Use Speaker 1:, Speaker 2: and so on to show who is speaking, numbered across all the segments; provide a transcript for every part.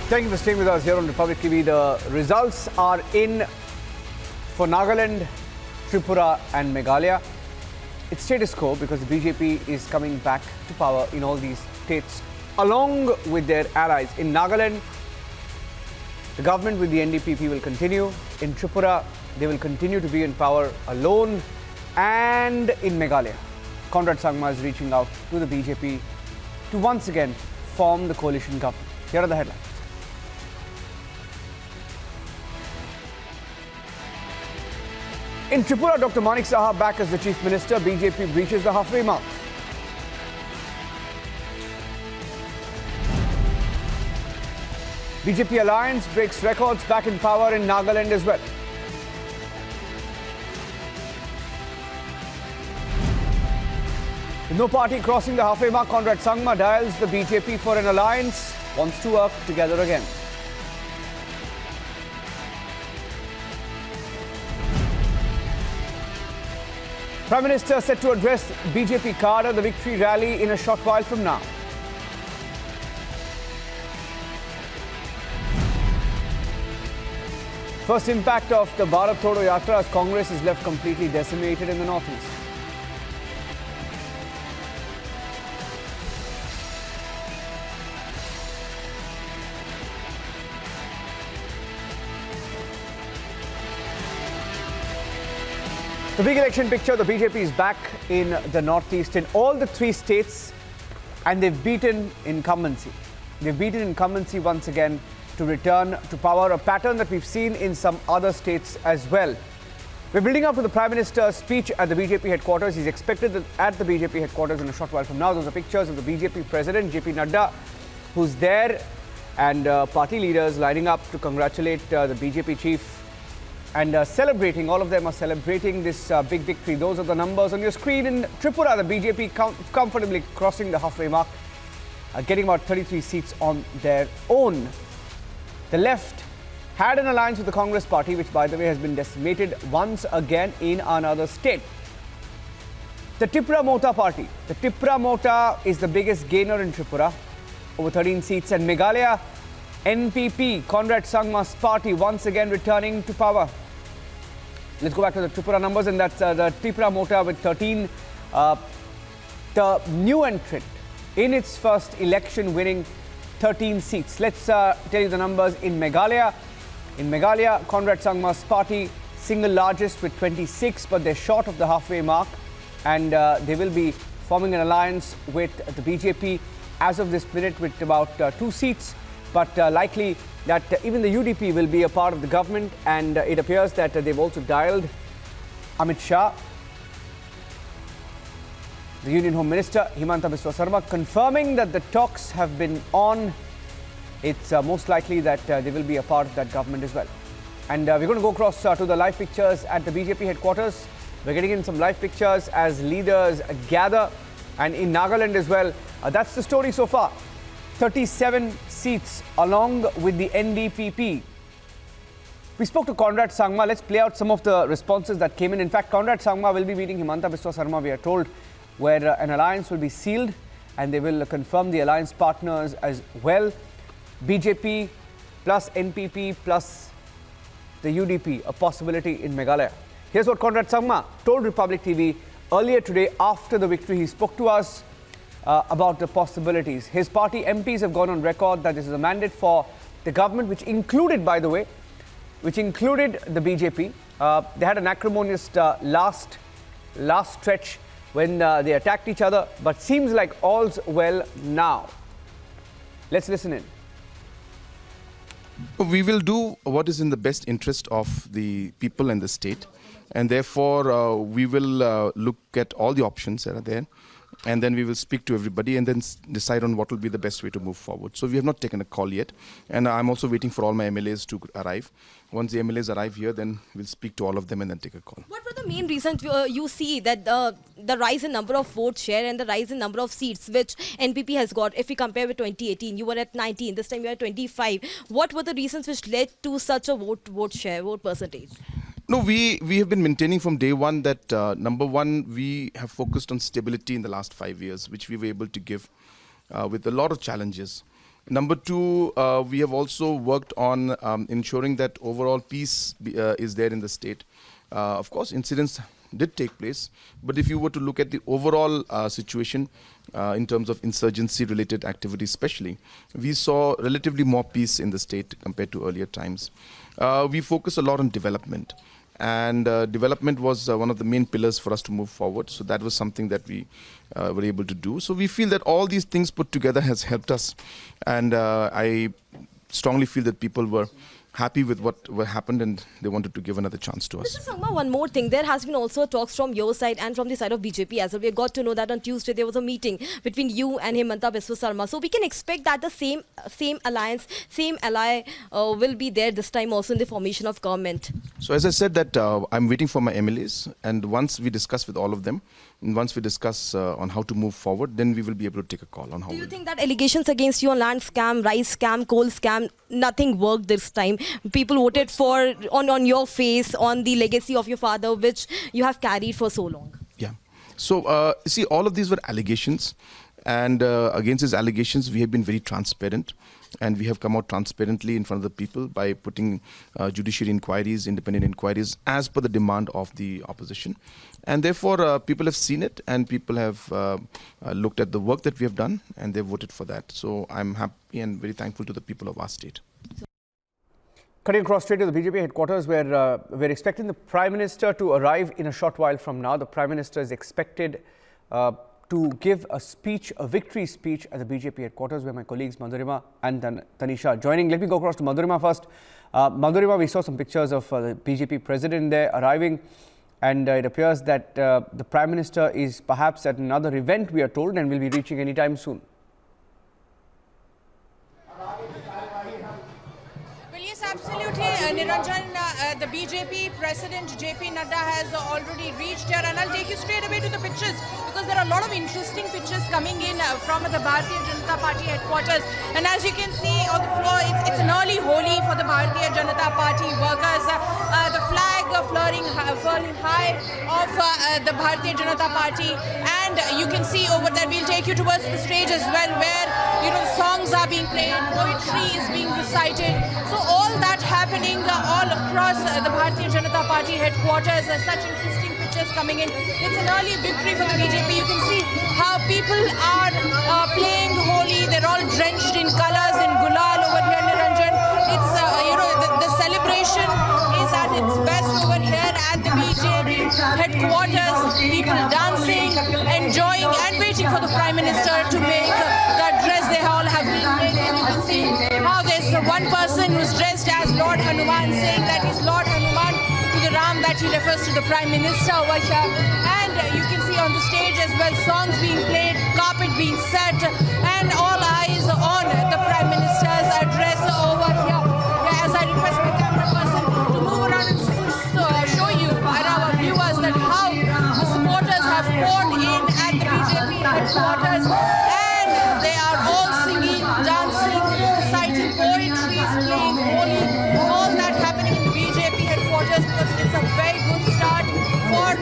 Speaker 1: Thank you for staying with us here on Republic TV. The results are in for Nagaland, Tripura and Meghalaya. It's status quo because the BJP is coming back to power in all these states along with their allies. In Nagaland, the government with the NDPP will continue. In Tripura, they will continue to be in power alone. And in Meghalaya, Conrad Sangma is reaching out to the BJP to once again form the coalition government. Here are the headlines. In Tripura, Dr. Manik Saha back as the Chief Minister. BJP breaches the halfway mark. BJP alliance breaks records, back in power in Nagaland as well. With no party crossing the halfway mark, Conrad Sangma dials the BJP for an alliance, wants to work together again. Prime Minister set to address BJP cadre, the victory rally in a short while from now. First impact of the Bharat Thodo Yatra as Congress is left completely decimated in the northeast. The big election picture, the BJP is back in the northeast in all the three states and they've beaten incumbency. They've beaten incumbency once again to return to power, a pattern that we've seen in some other states as well. We're building up to the Prime Minister's speech at the BJP headquarters. He's expected at the BJP headquarters in a short while from now. Those are pictures of the BJP President, JP Nadda, who's there, and party leaders lining up to congratulate the BJP chief and celebrating. All of them are celebrating this big victory. Those are the numbers on your screen. In Tripura, the BJP comfortably crossing the halfway mark, getting about 33 seats on their own. The left had an alliance with the Congress party, which by the way has been decimated once again in another state. The Tripura Mota party. The Tripura Mota is the biggest gainer in Tripura, over 13 seats. And Meghalaya, NPP, Conrad Sangma's party, once again returning to power. Let's go back to the Tripura numbers, and that's the Tripura Mota with 13. The new entrant in its first election, winning 13 seats. Let's tell you the numbers in Meghalaya. In Meghalaya, Conrad Sangma's party, single largest with 26, but they're short of the halfway mark. And they will be forming an alliance with the BJP as of this minute with about 2 seats. But likely that even the UDP will be a part of the government, and it appears that they've also dialed Amit Shah, the Union Home Minister, Himanta Biswa Sarma, confirming that the talks have been on. It's most likely that they will be a part of that government as well. And we're going to go across to the live pictures at the BJP headquarters. We're getting in some live pictures as leaders gather, and in Nagaland as well. That's the story so far. 37 seats along with the NDPP. We spoke to Conrad Sangma. Let's play out some of the responses that came in. In fact, Conrad Sangma will be meeting Himanta Biswa Sarma, we are told, where an alliance will be sealed and they will confirm the alliance partners as well. BJP plus NPP plus the UDP, a possibility in Meghalaya. Here's what Conrad Sangma told Republic TV earlier today after the victory. He spoke to us about the possibilities. His party MPs have gone on record that this is a mandate for the government, which included, by the way, the BJP. They had an acrimonious last stretch when they attacked each other, but seems like all's well now. Let's listen in.
Speaker 2: We will do what is in the best interest of the people and the state, and therefore we will look at all the options that are there. And then we will speak to everybody and then decide on what will be the best way to move forward. So we have not taken a call yet. And I'm also waiting for all my MLAs to arrive. Once the MLAs arrive here, then we'll speak to all of them and then take a call.
Speaker 3: What were the main reasons you see that the rise in number of votes share and the rise in number of seats which NPP has got? If we compare with 2018, you were at 19. This time you are at 25. What were the reasons which led to such a vote percentage?
Speaker 2: No, we have been maintaining from day one that, number one, we have focused on stability in the last 5 years, which we were able to give with a lot of challenges. Number two, we have also worked on ensuring that overall peace is there in the state. Of course, incidents did take place, but if you were to look at the overall situation in terms of insurgency-related activities especially, we saw relatively more peace in the state compared to earlier times. We focus a lot on development. And development was one of the main pillars for us to move forward. So that was something that we were able to do. So we feel that all these things put together has helped us. And I strongly feel that people were happy with what happened and they wanted to give another chance to us.
Speaker 3: Mr. Sangma, one more thing. There has been also talks from your side and from the side of BJP as well. We got to know that on Tuesday there was a meeting between you and Himanta Biswa Sarma. So we can expect that the same alliance, same ally will be there this time also in the formation of government.
Speaker 2: So as I said that I'm waiting for my MLAs, and once we discuss with all of them, and once we discuss on how to move forward, then we will be able to take a call on how.
Speaker 3: Do you think that allegations against you on land scam, rice scam, coal scam, nothing worked this time? People voted for on your face, on the legacy of your father, which you have carried for so long.
Speaker 2: Yeah. So see, all of these were allegations, and against these allegations, we have been very transparent. And we have come out transparently in front of the people by putting judiciary inquiries, independent inquiries, as per the demand of the opposition. And therefore, people have seen it, and people have looked at the work that we have done, and they voted for that. So I'm happy and very thankful to the people of our state.
Speaker 1: Cutting across straight to the BJP headquarters, where we're expecting the Prime Minister to arrive in a short while from now. The Prime Minister is expected to give a speech, a victory speech at the BJP headquarters, where my colleagues Madhurima and Tanisha are joining. Let me go across to Madhurima first. Madhurima, we saw some pictures of the BJP president there arriving, and it appears that the Prime Minister is perhaps at another event, we are told, and will be reaching anytime soon.
Speaker 4: Absolutely, Niranjan, the BJP President JP Nadda has already reached here, and I'll take you straight away to the pictures because there are a lot of interesting pictures coming in from the Bharatiya Janata Party headquarters. And as you can see on the floor, it's an early Holi for the Bharatiya Janata Party workers. The flag flying high of the Bharatiya Janata Party, and you can see over there, we'll take you towards the stage as well, where songs are being played, poetry is being recited. So all that happening all across the Bharatiya Janata Party headquarters. Such interesting pictures coming in. It's an early victory for the BJP. You can see how people are playing Holi. They're all drenched in colors and gulal over here, Niranjan. It's the celebration is at its best over here at the BJP headquarters. People dancing, enjoying, and waiting for the Prime Minister to make the address they all have been making. You can see how there's one person who's dressed as Lord Hanuman, saying that he's Lord Hanuman to the Ram that he refers to the Prime Minister over here. And you can see on the stage as well, songs being played, carpet being set, and all eyes on the Prime Minister's address over here. As I request my camera person to move around and show you and our viewers that how the supporters have poured in at the BJP headquarters, and they are all singing, dancing, reciting poetry, playing Holi, all that happening in the BJP headquarters, because it's a very good start for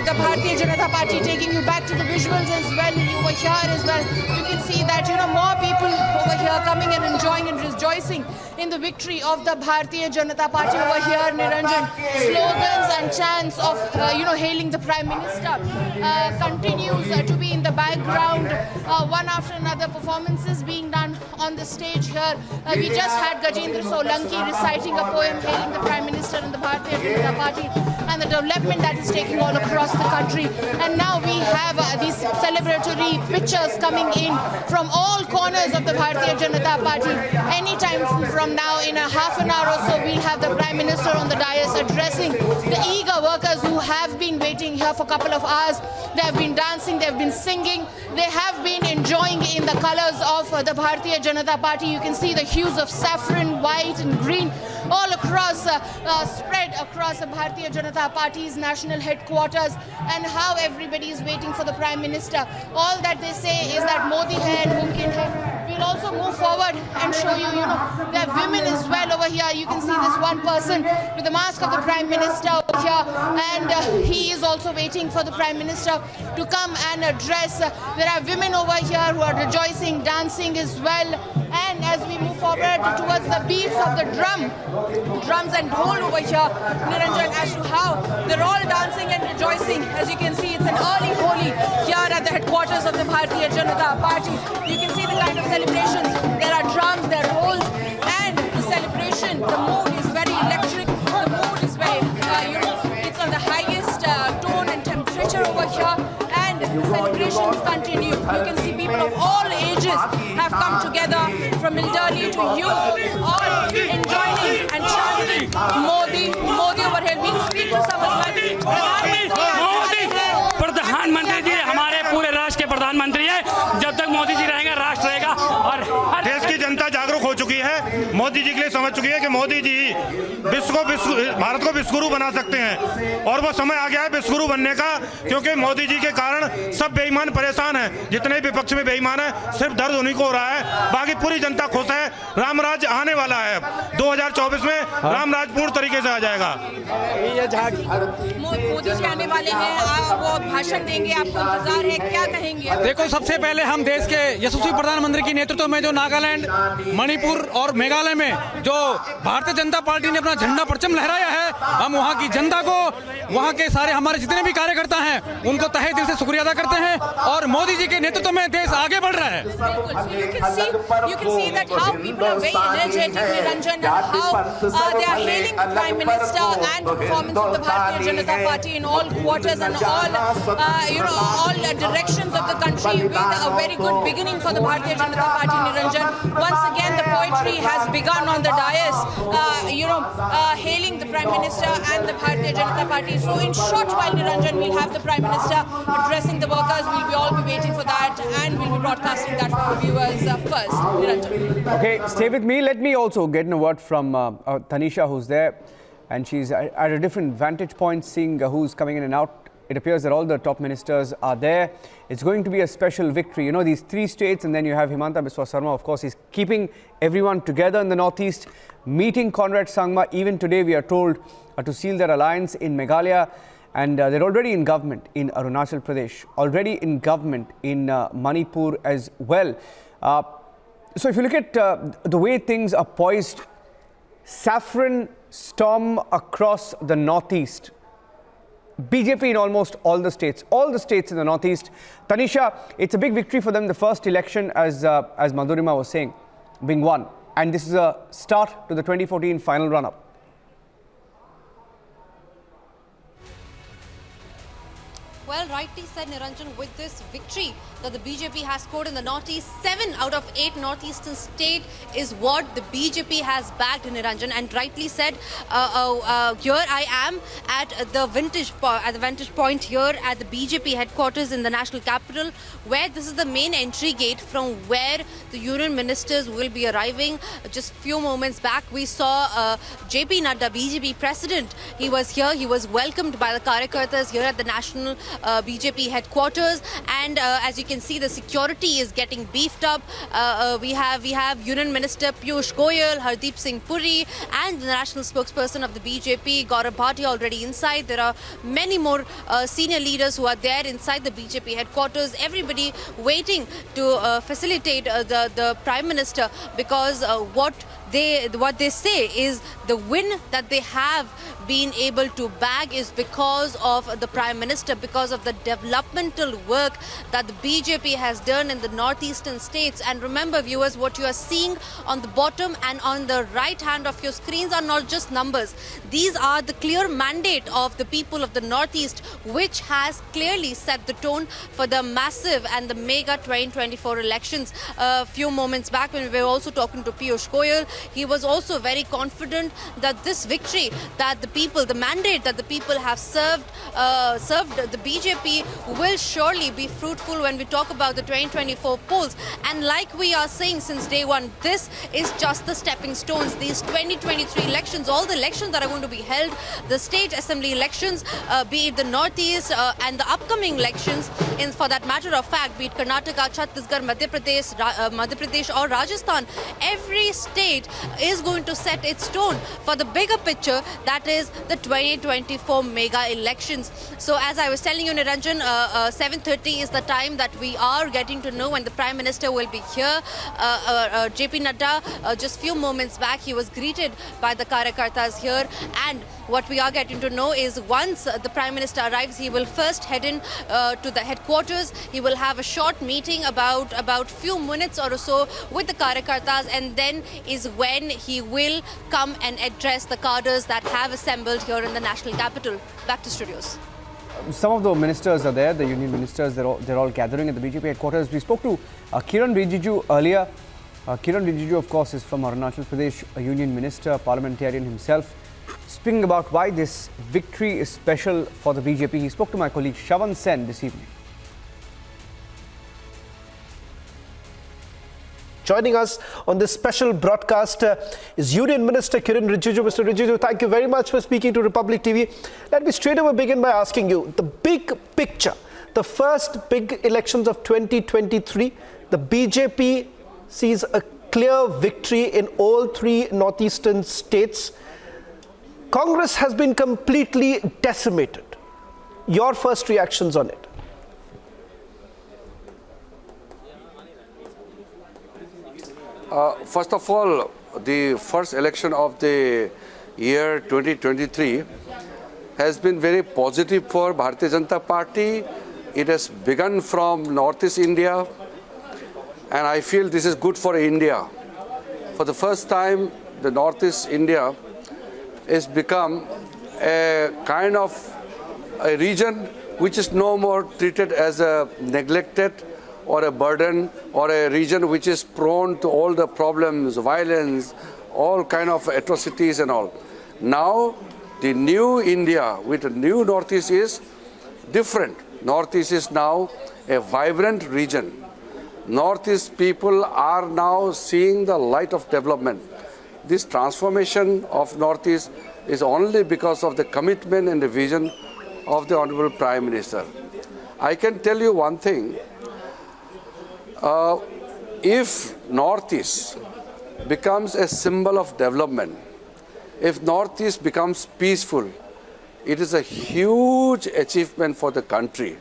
Speaker 4: the Bharatiya Janata Party. Taking you back to the visuals as well, over here as well, you can see that more people over here coming and enjoying and rejoicing in the victory of the Bharatiya Janata Party over here, Niranjan. Slogans and chants of hailing the Prime Minister continues to be in the background, one after another, performances being done on the stage here. We just had Gajendra Solanki reciting a poem hailing the Prime Minister and the Bharatiya Janata Party and the development that is taking all across the country. And now we have these celebratory pictures coming in from all corners of the Bharatiya Janata Party. Anytime from now, in a half an hour or so, we'll have the Prime Minister on the dais addressing the eager workers who have been waiting here for a couple of hours. They have been dancing, they have been singing, they have been enjoying in the colors of the Bharatiya Janata Party. You can see the hues of saffron, white and green all across, spread across the Bharatiya Janata Party's national headquarters, and how everybody is waiting for the Prime Minister. All that they say is that Modi hai and Mumkin hai. We'll also move forward and show you, there are women as well over here. You can see this one person with the mask of the Prime Minister over here, and he is also waiting for the Prime Minister to come and address. There are women over here who are rejoicing, dancing as well, as we move forward towards the beats of the drums and dhol over here, Niranjan, as to how they're all dancing and rejoicing. As you can see, it's an early Holi here at the headquarters of the Bharatiya Janata Party. You can see the kind of celebrations. There are drums, there are holes, and the celebration, the mood is very electric. The mood is very, it's on the highest tone and temperature over here, and the celebrations continue. You can see people of all ages have come together, from elderly to youth, all enjoying and chanting Modi, Modi over here. We'll speak to some of
Speaker 5: प्रधानमंत्री जी हमारे पूरे राष्ट्र के प्रधानमंत्री है। जब तक मोदी जी रहेंगे राष्ट्र रहेगा। और
Speaker 6: देश की जनता जागरूक हो चुकी है, मोदी जी के लिए समझ चुकी है कि मोदी जी भारत को विश्वगुरु बना सकते हैं, और वो समय आ गया है विश्वगुरु बनने का, क्योंकि मोदी जी के कारण सब बेईमान परेशान हैं। जितने विपक्ष में बेईमान है सिर्फ दर्द उन्हीं को हो रहा है, बाकी पूरी जनता खुश है। रामराज आने वाला है, 2024 में रामराज पूर्ण तरीके से आ जाएगा।
Speaker 4: मोदी जी आने वाले हैं, वो भाषण देंगे, आपको इंतजार है, क्या कहेंगे?
Speaker 7: देखो, सबसे पहले हम देश के यशस्वी प्रधानमंत्री के नेतृत्व में जो नागालैंड, मणिपुर और मेघालय में जो भारतीय जनता पार्टी ने अपना झंडा परचम लहराया है, हम वहां की जनता को, वहां के सारे हमारे जितने भी कार्यकर्ता हैं उनको तहे दिल से शुक्रिया अदा करते हैं, और मोदी जी के नेतृत्व में देश आगे बढ़ रहा है।
Speaker 4: You can see that how people are very energetic, Niranjan, and how they are hailing the Prime Minister and the performance of the Bharatiya Janata Party in all quarters and all directions of the country, with a very good beginning for the Bharatiya Janata Party, Niranjan. Once again, the poetry has begun on the dais, hailing the Prime Minister and the Bharatiya Janata Party. So in short while, Niranjan, we'll have the Prime Minister addressing the workers. We'll all be waiting for that, and we'll be broadcasting that for viewers first. Niranjan.
Speaker 1: Okay, stay with me. Let me also get in a word from Tanisha, who's there, and she's at a different vantage point, seeing who's coming in and out. It appears that all the top ministers are there. It's going to be a special victory. You know, these three states, and then you have Himanta Biswa Sarma, of course, is keeping everyone together in the northeast, meeting Conrad Sangma. Even today, we are told to seal their alliance in Meghalaya. And they're already in government in Arunachal Pradesh, already in government in Manipur as well. So if you look at the way things are poised, saffron storm across the northeast, BJP in almost all the states in the northeast. Tanisha, it's a big victory for them, the first election, as Madhurima was saying, being won. And this is a start to the 2014 final run-up.
Speaker 8: Well, rightly said, Niranjan, with this victory that the BJP has scored in the Northeast, 7 out of 8 northeastern state is what the BJP has bagged, Niranjan. And rightly said, here I am at the vantage point here at the BJP headquarters in the national capital, where this is the main entry gate from where the union ministers will be arriving. Just few moments back, we saw JP Nadda, BJP president. He was here. He was welcomed by the Karyakartas here at the national BJP headquarters, and as you can see, the security is getting beefed up. We have Union Minister Piyush Goyal, Hardeep Singh Puri, and the national spokesperson of the BJP, Gaurav Bhatia, already inside. There are many more senior leaders who are there inside the BJP headquarters. Everybody waiting to facilitate the Prime Minister, because what they say is the win that they have been able to bag is because of the Prime Minister, because of the developmental work that the BJP has done in the northeastern states. And remember, viewers, what you are seeing on the bottom and on the right hand of your screens are not just numbers. These are the clear mandate of the people of the northeast, which has clearly set the tone for the massive and the mega 2024 elections. A few moments back, when we were also talking to Piyush Goyal, he was also very confident that this victory, that the mandate that the people have served the BJP will surely be fruitful when we talk about the 2024 polls. And like we are saying since day one, this is just the stepping stones. These 2023 elections, all the elections that are going to be held, the state assembly elections, be it the northeast and the upcoming elections, for that matter of fact, be it Karnataka, Chhattisgarh, Madhya Pradesh or Rajasthan, every state is going to set its tone for the bigger picture, that is the 2024 mega elections. So as I was telling you, Niranjan, 7:30 is the time that we are getting to know when the Prime Minister will be here. JP Nadda, just few moments back, he was greeted by the Karyakartas here, and what we are getting to know is once the Prime Minister arrives, he will first head in to the headquarters. He will have a short meeting about few minutes or so with the Karyakartas, and then is when he will come and address the cadres that have assembled here in the national capital. Back to studios.
Speaker 1: Some of the ministers are there, the union ministers, they're all gathering at the BJP headquarters. We spoke to Kiren Rijiju earlier. Kiren Rijiju, of course, is from Arunachal Pradesh, a union minister, parliamentarian himself. Speaking about why this victory is special for the BJP, he spoke to my colleague Shavan Sen this evening.
Speaker 9: Joining us on this special broadcast is Union Minister Kiren Rijiju. Mr. Rijiju, thank you very much for speaking to Republic TV. Let me straight away begin by asking you the big picture. The first big elections of 2023, the BJP sees a clear victory in all three northeastern states. Congress has been completely decimated. Your first reactions on it?
Speaker 10: First of all, the first election of the year 2023 has been very positive for Bharatiya Janata Party. It has begun from Northeast India, and I feel this is good for India. For the first time, the Northeast India has become a kind of a region which is no more treated as a neglected or a burden, or a region which is prone to all the problems, violence, all kind of atrocities and all. Now, the new India with the new Northeast is different. Northeast is now a vibrant region. Northeast people are now seeing the light of development. This transformation of Northeast is only because of the commitment and the vision of the Honorable Prime Minister. I can tell you one thing. If Northeast becomes a symbol of development, if Northeast becomes peaceful, it is a huge achievement for the country.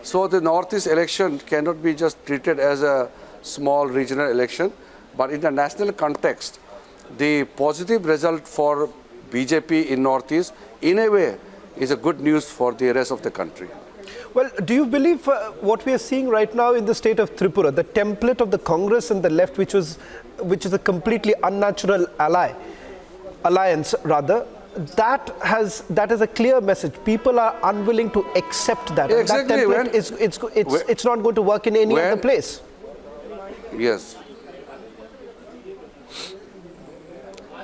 Speaker 10: So the Northeast election cannot be just treated as a small regional election, but in the national context, the positive result for BJP in Northeast, in a way, is a good news for the rest of the country.
Speaker 9: Well, do you believe what we are seeing right now in the state of Tripura, the template of the Congress and the left, which is a completely unnatural alliance, that is a clear message. People are unwilling to accept that.
Speaker 10: Exactly.
Speaker 9: And that template it's not going to work in any other place.
Speaker 10: Yes.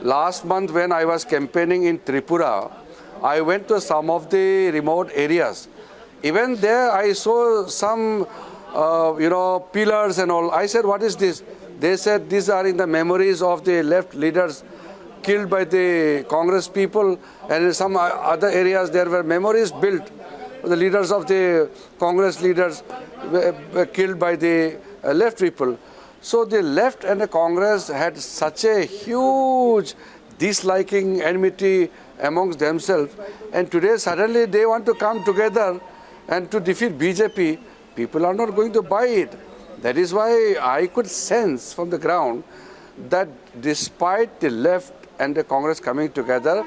Speaker 10: Last month when I was campaigning in Tripura, I went to some of the remote areas. Even there I saw some, pillars and all. I said, what is this? They said these are in the memories of the left leaders killed by the Congress people, and in some other areas there were memories built. The leaders of the Congress leaders were killed by the left people. So the left and the Congress had such a huge disliking, enmity amongst themselves, and today suddenly they want to come together and to defeat BJP. People are not going to buy it. That is why I could sense from the ground that despite the left and the Congress coming together,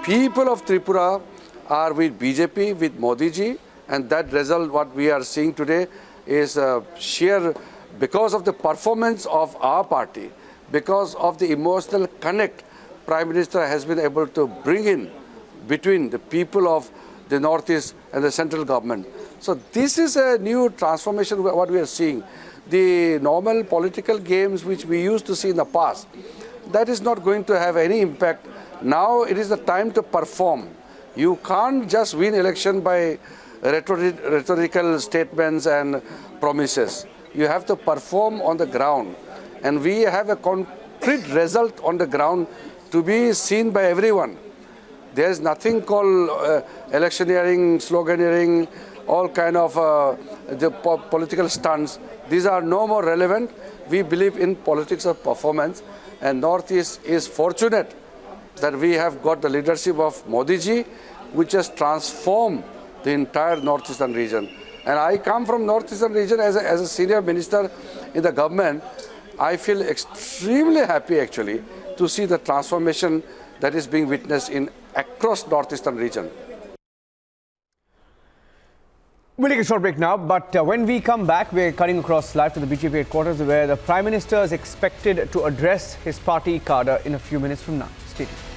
Speaker 10: people of Tripura are with BJP, with Modi ji, and that result, what we are seeing today, is sheer because of the performance of our party, because of the emotional connect Prime Minister has been able to bring in between the people of the Northeast and the central government. So this is a new transformation, what we are seeing. The normal political games which we used to see in the past, that is not going to have any impact. Now it is the time to perform. You can't just win election by rhetorical statements and promises. You have to perform on the ground. And we have a concrete result on the ground to be seen by everyone. There is nothing called electioneering, sloganeering, all kind of political stunts. These are no more relevant. We believe in politics of performance, and Northeast is fortunate that we have got the leadership of Modi ji, which has transformed the entire Northeastern region. And I come from Northeastern region as a senior minister in the government. I feel extremely happy actually to see the transformation that is being witnessed across Northeastern region.
Speaker 1: We'll take a short break now, but when we come back, we're cutting across live to the BJP headquarters where the Prime Minister is expected to address his party cadre in a few minutes from now. Stay tuned.